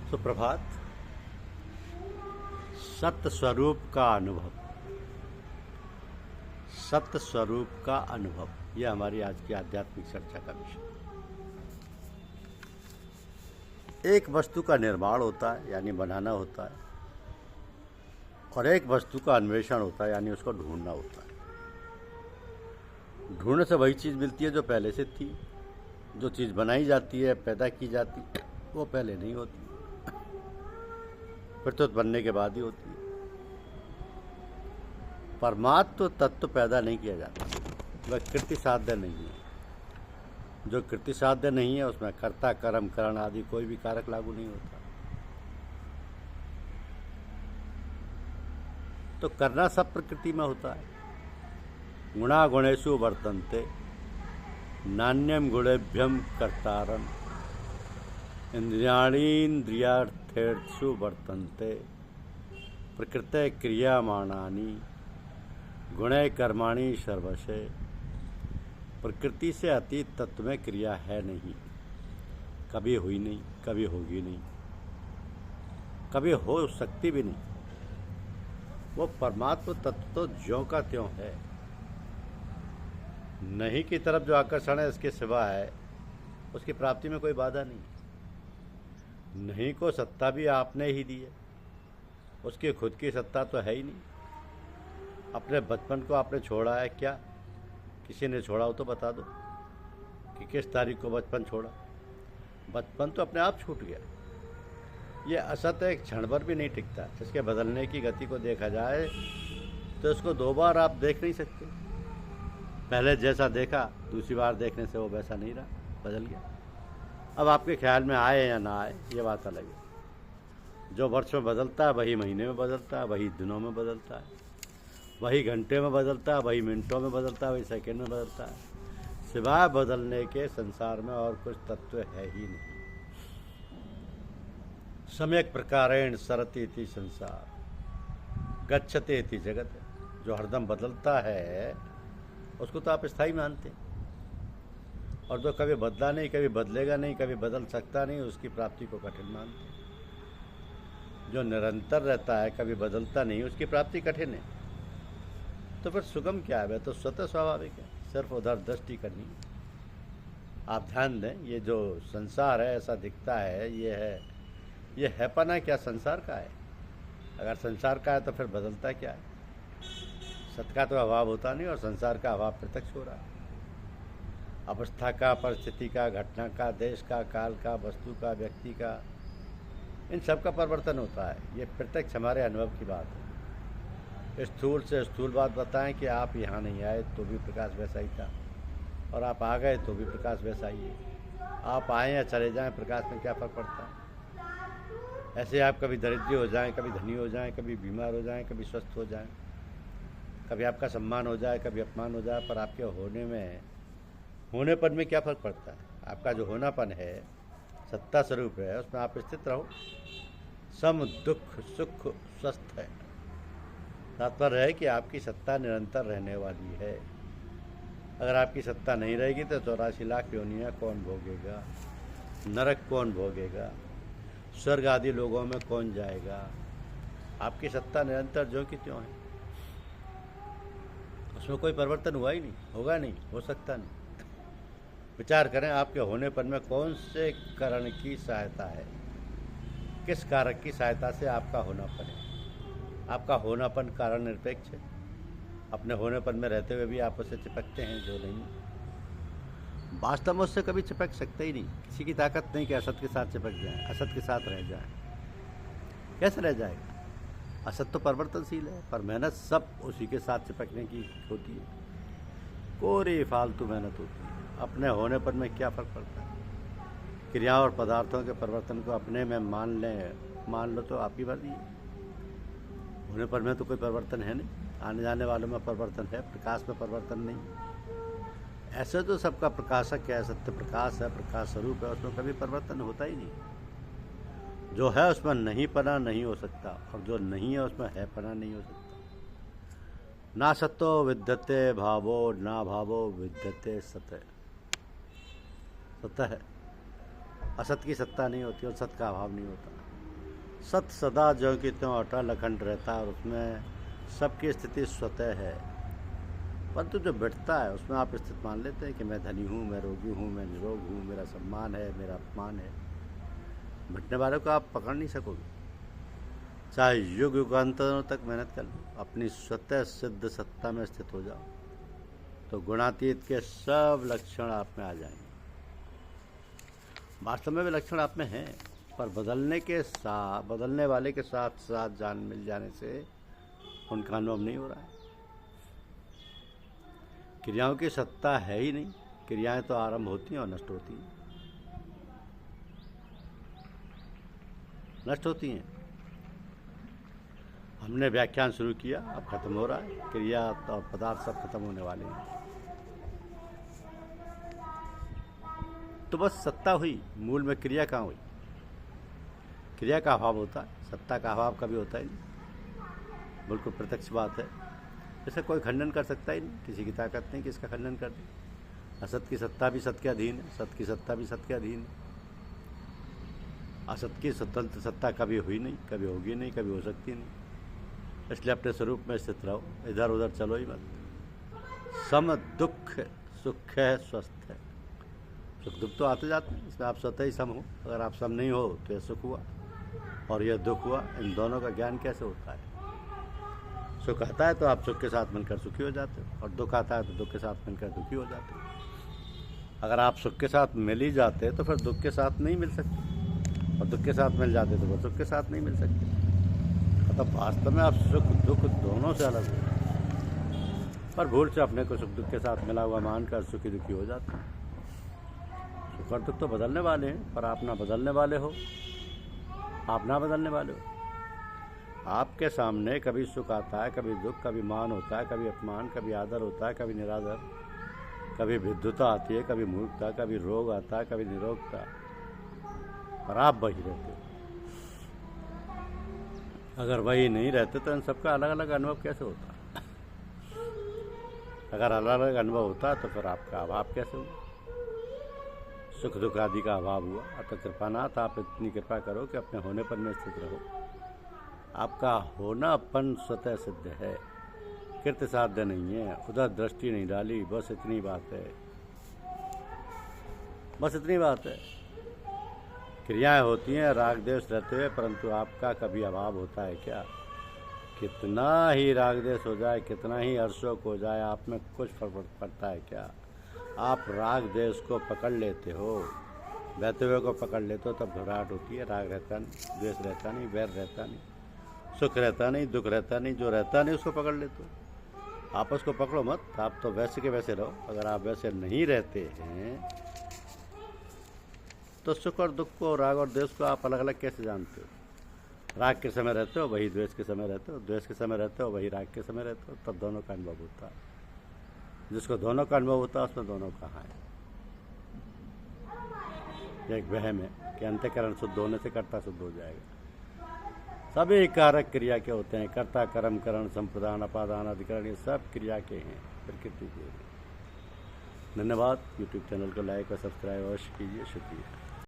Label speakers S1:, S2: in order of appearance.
S1: सुप्रभात। सत्य स्वरूप का अनुभव, सत्य स्वरूप का अनुभव, यह हमारी आज की आध्यात्मिक चर्चा का विषय। एक वस्तु का निर्माण होता है यानी बनाना होता है, और एक वस्तु का अन्वेषण होता है यानी उसको ढूंढना होता है। ढूंढने से वही चीज़ मिलती है जो पहले से थी। जो चीज़ बनाई जाती है, पैदा की जाती है, वो पहले नहीं होती, फिर तो बनने के बाद ही होती है। परमात्म तत्व पैदा नहीं किया जाता, वह कृति साध्य नहीं है। जो कृति साध्य नहीं है उसमें कर्ता, कर्म, करण आदि कोई भी कारक लागू नहीं होता। तो करना सब प्रकृति में होता है। गुणा गुणेषु वर्तन्ते नान्यम गुणेभ्यम कर्तारं इंद्रियाणीन्द्रियार्थेषु वर्तन्ते प्रकृते क्रियमाणानि गुणे कर्माणि सर्वशः। प्रकृति से अतीत तत्व में क्रिया है नहीं, कभी हुई नहीं, कभी होगी नहीं, कभी हो सकती भी नहीं। वो परमात्मा तत्व तो ज्यों का त्यों है। नहीं की तरफ जो आकर्षण है इसके सिवा है, उसकी प्राप्ति में कोई बाधा नहीं। नहीं को सत्ता भी आपने ही दी है, उसकी खुद की सत्ता तो है ही नहीं। अपने बचपन को आपने छोड़ा है क्या? किसी ने छोड़ा हो तो बता दो कि किस तारीख को बचपन छोड़ा। बचपन तो अपने आप छूट गया। ये असत्य एक क्षण भर भी नहीं टिकता। इसके बदलने की गति को देखा जाए तो इसको दो बार आप देख नहीं सकते। पहले जैसा देखा दूसरी बार देखने से वो वैसा नहीं रहा, बदल गया। अब आपके ख्याल में आए या ना आए ये बात अलग है। जो वर्ष में बदलता है वही महीने में बदलता है, वही दिनों में बदलता है, वही घंटे में बदलता है, वही मिनटों में बदलता है, वही सेकंड में बदलता है। सिवाय बदलने के संसार में और कुछ तत्व है ही नहीं। सम्यक प्रकारेण सरति इति संसार गच्छते इति जगत। जो हरदम बदलता है उसको तो आप स्थायी मानते हैं, और जो कभी बदला नहीं, कभी बदलेगा नहीं, कभी बदल सकता नहीं, उसकी प्राप्ति को कठिन मानते हैं। जो निरंतर रहता है, कभी बदलता नहीं, उसकी प्राप्ति कठिन है। तो फिर सुगम क्या है? तो स्वतः स्वाभाविक है, सिर्फ उधर दृष्टि करनी है। आप ध्यान दें, ये जो संसार है ऐसा दिखता है, ये हैपना क्या संसार का है? अगर संसार का है तो फिर बदलता क्या है? सत्य का तो अभाव होता नहीं, और संसार का अभाव प्रत्यक्ष हो रहा है। अवस्था का, परिस्थिति का, घटना का, देश का, काल का, वस्तु का, व्यक्ति का, इन सब का परिवर्तन होता है। ये प्रत्यक्ष हमारे अनुभव की बात है। स्थूल से स्थूल बात बताएं कि आप यहाँ नहीं आए तो भी प्रकाश वैसा ही था, और आप आ गए तो भी प्रकाश वैसा ही है। आप आए या चले जाएं, प्रकाश में क्या फ़र्क पड़ता है? ऐसे आप कभी दरिद्री हो जाएं, कभी धनी हो जाएं, कभी बीमार हो जाएं, कभी स्वस्थ हो जाएं, कभी आपका सम्मान हो जाए, कभी अपमान हो जाए, पर आपके होनेपन में क्या फ़र्क पड़ता है? आपका जो होनापन है, सत्ता स्वरूप है, उसमें आप स्थित रहो। सम दुख सुख स्वस्थ है। तात्पर्य है कि आपकी सत्ता निरंतर रहने वाली है। अगर आपकी सत्ता नहीं रहेगी तो 84 लाख योनियाँ कौन भोगेगा? नरक कौन भोगेगा? स्वर्ग आदि लोगों में कौन जाएगा? आपकी सत्ता निरंतर जो की त्यों है, उसमें कोई परिवर्तन हुआ ही नहीं, होगा नहीं, हो सकता नहीं। विचार करें, आपके होनेपन में कौन से कारण की सहायता है? किस कारक की सहायता से आपका होनापन है? आपका होनापन कारण निरपेक्ष है। अपने होनेपन में रहते हुए भी आप उससे चिपकते हैं, जो नहीं। वास्तव में उससे कभी चिपक सकते ही नहीं। किसी की ताकत नहीं कि असत के साथ चिपक जाए, असत के साथ रह जाए। कैसे रह जाएगा? असत तो परिवर्तनशील है, पर मेहनत सब उसी के साथ चिपकने की होती है। कोरी फालतू मेहनत होती है। अपने होनेपन में क्या फ़र्क पड़ता है? क्रियाओं और पदार्थों के परिवर्तन को अपने में मान लो तो आप ही मर्जी है। होनेपन में तो कोई परिवर्तन है नहीं, आने जाने वालों में परिवर्तन है, प्रकाश में परिवर्तन नहीं। ऐसे तो सबका प्रकाशक है, सत्य प्रकाश है, प्रकाश स्वरूप है, उसमें कभी परिवर्तन होता ही नहीं। जो है उसमें नहीं पना नहीं हो सकता, और जो नहीं है उसमें है पना नहीं हो सकता। ना सत्तो विद्यते भावो, ना भावो विद्यते सत्य। सत्य है, असत की सत्ता नहीं होती और सत्य का अभाव नहीं होता। सत सदा जो कि त्यों अटल अखंड रहता है और उसमें सबकी स्थिति स्वतः है। परंतु जो बैठता है उसमें आप स्थिति मान लेते हैं कि मैं धनी हूँ, मैं रोगी हूँ, मैं निरोग हूँ, मेरा सम्मान है, मेरा अपमान है। बैठने वालों को आप पकड़ नहीं सकोगे, चाहे युग युगांतरों तक मेहनत कर लो। अपनी स्वतः सिद्ध सत्ता में स्थित हो जाओ तो गुणातीत के सब लक्षण आप में आ जाएंगे। वास्तव में वे लक्षण आप में हैं, पर बदलने वाले के साथ साथ जान मिल जाने से उनका अनुभव नहीं हो रहा है। क्रियाओं की सत्ता है ही नहीं, क्रियाएं तो आरंभ होती हैं और नष्ट होती हैं, नष्ट होती हैं। हमने व्याख्यान शुरू किया, अब खत्म हो रहा है। क्रिया और पदार्थ सब खत्म होने वाले हैं। तो बस सत्ता हुई, मूल में क्रिया कहाँ हुई? क्रिया का अभाव होता है, सत्ता का अभाव कभी होता ही नहीं। बिल्कुल प्रत्यक्ष बात है, इसका कोई खंडन कर सकता ही नहीं, किसी की ताकत नहीं कि इसका खंडन कर दे। असत की सत्ता भी सत्य के अधीन है, सत्य की सत्ता भी सत्य के अधीन है। असत की स्वतंत्र सत्ता कभी हुई नहीं, कभी होगी नहीं, कभी हो सकती नहीं। इसलिए अपने स्वरूप में स्थित रहो, इधर उधर चलो ही मत। सम दुख सुख है, स्वस्थ है। सुख दुख तो आते जाते हैं, इसमें आप स्वतः ही सम हो। अगर आप सम नहीं हो तो यह सुख हुआ और यह दुख हुआ, इन दोनों का ज्ञान कैसे होता है? सुख आता है तो आप सुख के साथ मिलकर सुखी हो जाते हो, और दुख आता है तो दुख के साथ मिलकर दुखी हो जाते हो। अगर आप सुख के साथ मिल ही जाते तो फिर दुख के साथ नहीं मिल सकते, और दुख के साथ मिल जाते तो फिर सुख के साथ नहीं मिल सकते। मतलब वास्तव में आप सुख दुख दोनों से अलग हो, पर भूल से अपने को सुख दुख के साथ मिला हुआ मानकर सुखी दुखी हो जाते हैं। सुख और दुख तो बदलने वाले हैं, पर आप ना बदलने वाले हो, आप ना बदलने वाले हो। आपके सामने कभी सुख आता है, कभी दुख, कभी मान होता है, कभी अपमान, कभी आदर होता है, कभी निरादर, कभी विद्युता आती है, कभी मूर्खता, कभी रोग आता है, कभी निरोगता, और आप वही रहते हो। अगर वही नहीं रहते तो इन सबका अलग अलग अनुभव कैसे होता? अगर अलग अलग अनुभव होता तो फिर आपका अभाव कैसे हुआ? सुख दुख आदि का अभाव हुआ। अतः कृपानाथ आप इतनी कृपा करो कि अपने होने पर में स्थित रहो। आपका होनापन स्वतः सिद्ध है, कृत्य साध्य नहीं है, उधर दृष्टि नहीं डाली। बस इतनी बात है, बस इतनी बात है। क्रियाएं होती हैं, राग द्वेष रहते हुए, परंतु आपका कभी अभाव होता है क्या? कितना ही राग द्वेष हो जाए, कितना ही हर्षोक हो जाए, आप में कुछ फर्क पड़ता है क्या? आप राग द्वेष को पकड़ लेते हो, बहते हुए को पकड़ लेते हो, तब घबराहट होती है। राग रहता नहीं, द्वेष रहता नहीं, वैर रहता नहीं, सुख रहता नहीं, दुख रहता नहीं। जो रहता नहीं उसको पकड़ लेते हो। आप उसको पकड़ो मत, आप तो वैसे के वैसे रहो। अगर आप वैसे नहीं रहते हैं तो सुख और दुख को, राग और द्वेष को आप अलग अलग कैसे जानते हो? राग के समय रहते हो वही द्वेष के समय रहते हो, द्वेष के समय रहते हो वही राग के समय रहते हो, तब दोनों का अनुभव होता है। जिसको दोनों का अनुभव होता है उसमें दोनों कहाँ है? एक वहम है कि अंतःकरण शुद्ध होने से कर्ता शुद्ध हो जाएगा। सभी कारक क्रिया के होते हैं, कर्ता, कर्म, करण, संप्रदान, अपादान, अधिकरण, ये सब क्रिया के हैं, प्रकृति के हैं। धन्यवाद। यूट्यूब चैनल को लाइक और सब्सक्राइब अवश्य कीजिए। शुक्रिया।